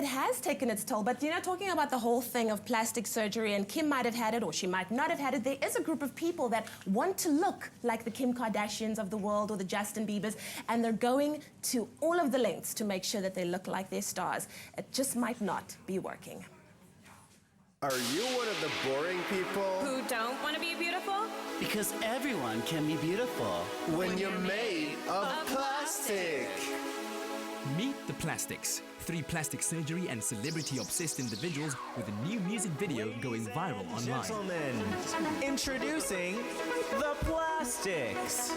it has taken its toll, but talking about the whole thing of plastic surgery, and Kim might have had it or she might not have had it, there is a group of people that want to look like the Kim Kardashians of the world or the Justin Biebers, and they're going to all of the lengths to make sure that they look like their stars. It just might not be working. Are you one of the boring people who don't want to be beautiful? Because everyone can be beautiful when you're made of plastic. Meet the Plastics. 3 plastic surgery and celebrity-obsessed individuals with a new music video going viral online. Gentlemen, introducing the Plastics.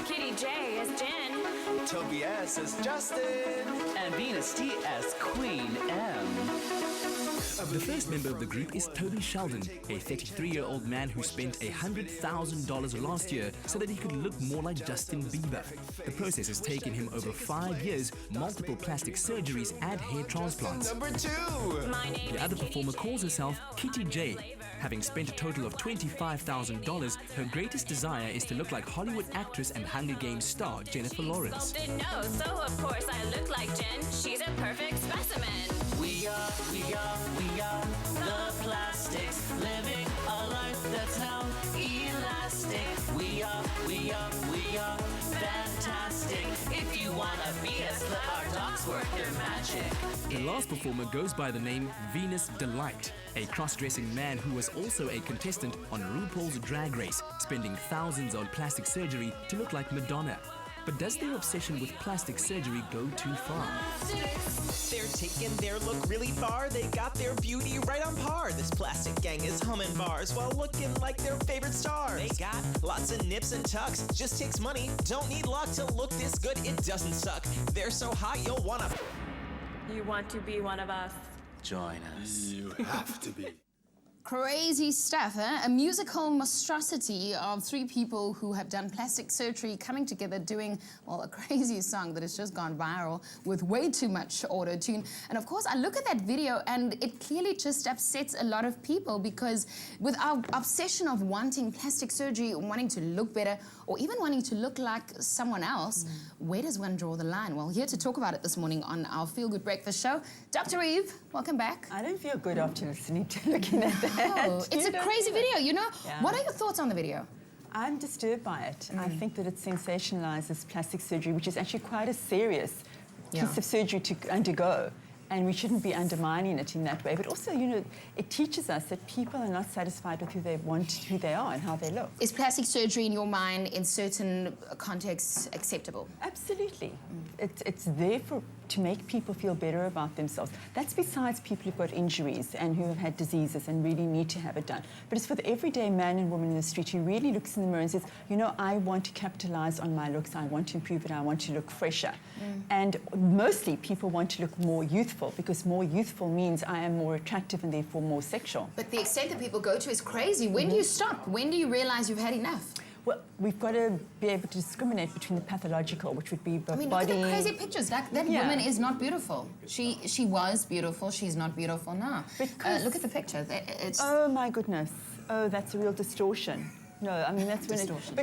Kitty J as Jen. Toby S as Justin. And Venus T as Queen M. The first member of the group is Toby Sheldon, a 33-year-old man who spent $100,000 last year so that he could look more like Justin Bieber. The process has taken him over 5 years, multiple plastic surgeries and hair transplants. Number 2. The other performer calls herself Kitty J. Having spent a total of $25,000, her greatest desire is to look like Hollywood actress and Hunger Games star Jennifer Lawrence. Didn't know, so of course I look like Jen. She's a perfect specimen. We are the Plastics, living a life that's now elastic. We are fantastic. If you wanna be us, let our dogs work their magic. The last performer goes by the name Venus Delight, a cross-dressing man who was also a contestant on RuPaul's Drag Race, spending thousands on plastic surgery to look like Madonna. But does their obsession with plastic surgery go too far? They're taking their look really far. They got their beauty right on par. This plastic gang is humming bars while looking like their favorite stars. They got lots of nips and tucks. Just takes money, don't need luck to look this good. It doesn't suck. They're so hot you'll wanna. You want to be one of us? Join us. You have to be. Crazy stuff, huh? A musical monstrosity of 3 people who have done plastic surgery coming together doing, well, a crazy song that has just gone viral with way too much auto-tune. And of course, I look at that video and it clearly just upsets a lot of people because with our obsession of wanting plastic surgery, wanting to look better, or even wanting to look like someone else, where does one draw the line? Well, here to talk about it this morning on our Feel Good Breakfast show, Dr. Eve, welcome back. I don't feel good after listening to looking at that. Oh, it's a crazy video, you know? Yeah. What are your thoughts on the video? I'm disturbed by it. I think that it sensationalizes plastic surgery, which is actually quite a serious piece of surgery to undergo. And we shouldn't be undermining it in that way. But also, it teaches us that people are not satisfied with who they are and how they look. Is plastic surgery, in your mind, in certain contexts, acceptable? Absolutely. It's there to make people feel better about themselves. That's besides people who've got injuries and who have had diseases and really need to have it done. But it's for the everyday man and woman in the street who really looks in the mirror and says, I want to capitalize on my looks, I want to improve it, I want to look fresher. And mostly people want to look more youthful because more youthful means I am more attractive and therefore more sexual. But the extent that people go to is crazy. When do you stop? When do you realize you've had enough? Well, we've got to be able to discriminate between the pathological, which would be the body... look at the crazy pictures. That woman is not beautiful. She was beautiful. She's not beautiful now. Look at the picture. It's... Oh, my goodness. Oh, that's a real distortion. No, I mean, that's when distortion.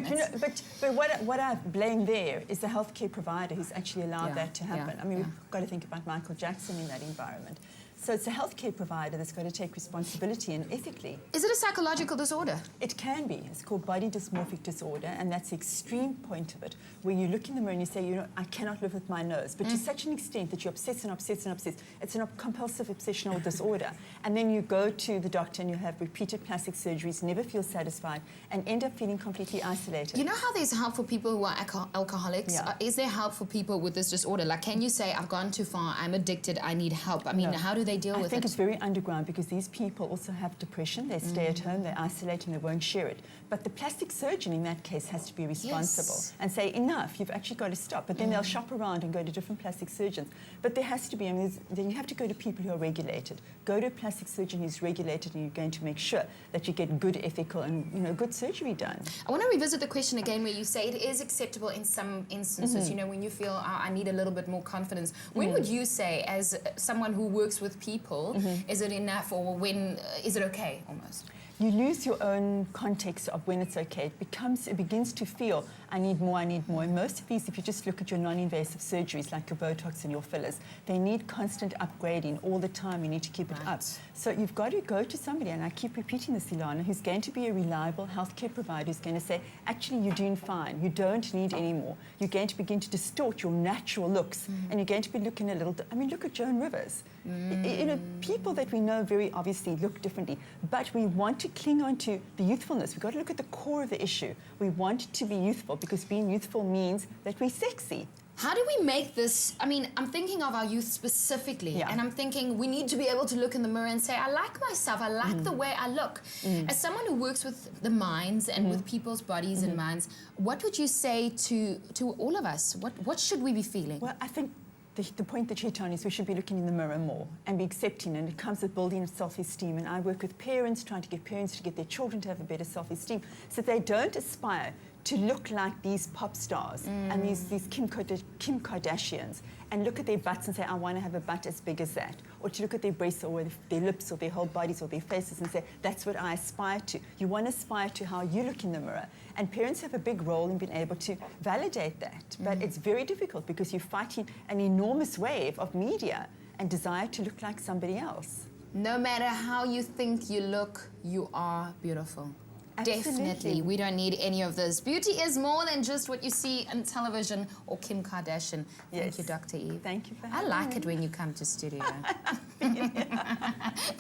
But what I blame there is the healthcare provider who's actually allowed that to happen. I mean, we've got to think about Michael Jackson in that environment. So it's a healthcare provider that's got to take responsibility and ethically. Is it a psychological disorder? It can be. It's called body dysmorphic disorder, and that's the extreme point of it, where you look in the mirror and you say, I cannot live with my nose, but to such an extent that you obsess and obsess and obsess. It's a compulsive obsessional disorder. And then you go to the doctor and you have repeated plastic surgeries, never feel satisfied, and end up feeling completely isolated. You know how there's help for people who are alcoholics? Yeah. Is there help for people with this disorder? Like, can you say, I've gone too far, I'm addicted, I need help? I mean, how do they deal with it? I think it's very underground because these people also have depression. They stay at home, they isolate, and they won't share it. But the plastic surgeon in that case has to be responsible and say, enough, you've actually got to stop. But then they'll shop around and go to different plastic surgeons. But there has to be, then you have to go to people who are regulated. Go to a plastic surgeon who's regulated, and you're going to make sure that you get good ethical and good surgery done. I want to revisit the question again where you say it is acceptable in some instances, when you feel, I need a little bit more confidence. When would you say, as someone who works with people, is it enough, or when is it okay almost? you lose your own context of when it's okay. It begins to feel, I need more, I need more. And most of these, if you just look at your non-invasive surgeries, like your Botox and your fillers, they need constant upgrading all the time. You need to keep it up. So you've got to go to somebody, and I keep repeating this, Ilana, who's going to be a reliable healthcare provider who's going to say, actually, you're doing fine. You don't need any more. You're going to begin to distort your natural looks, and you're going to be looking a little, I mean, look at Joan Rivers. You know, people that we know very obviously look differently, but we want to cling on to the youthfulness. We've got to look at the core of the issue. We want to be youthful because being youthful means that we're sexy. How do we make this? I mean, I'm thinking of our youth specifically, and I'm thinking we need to be able to look in the mirror and say, I like myself, I like the way I look. As someone who works with the minds and with people's bodies and minds, what would you say to all of us? What should we be feeling? Well, I think the point that you hit on is we should be looking in the mirror more and be accepting, and it comes with building self-esteem. And I work with parents, trying to get parents to get their children to have a better self-esteem so they don't aspire to look like these pop stars and these Kim Kardashians and look at their butts and say, I want to have a butt as big as that. Or to look at their breasts or their lips or their whole bodies or their faces and say, that's what I aspire to. You want to aspire to how you look in the mirror. And parents have a big role in being able to validate that. But it's very difficult because you're fighting an enormous wave of media and desire to look like somebody else. No matter how you think you look, you are beautiful. Absolutely. Definitely. We don't need any of this. Beauty is more than just what you see on television or Kim Kardashian. Thank you, Dr. Eve. Thank you for I having like me. it when you come to studio.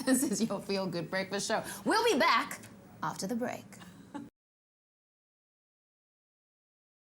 This is your Feel Good Breakfast Show. We'll be back after the break.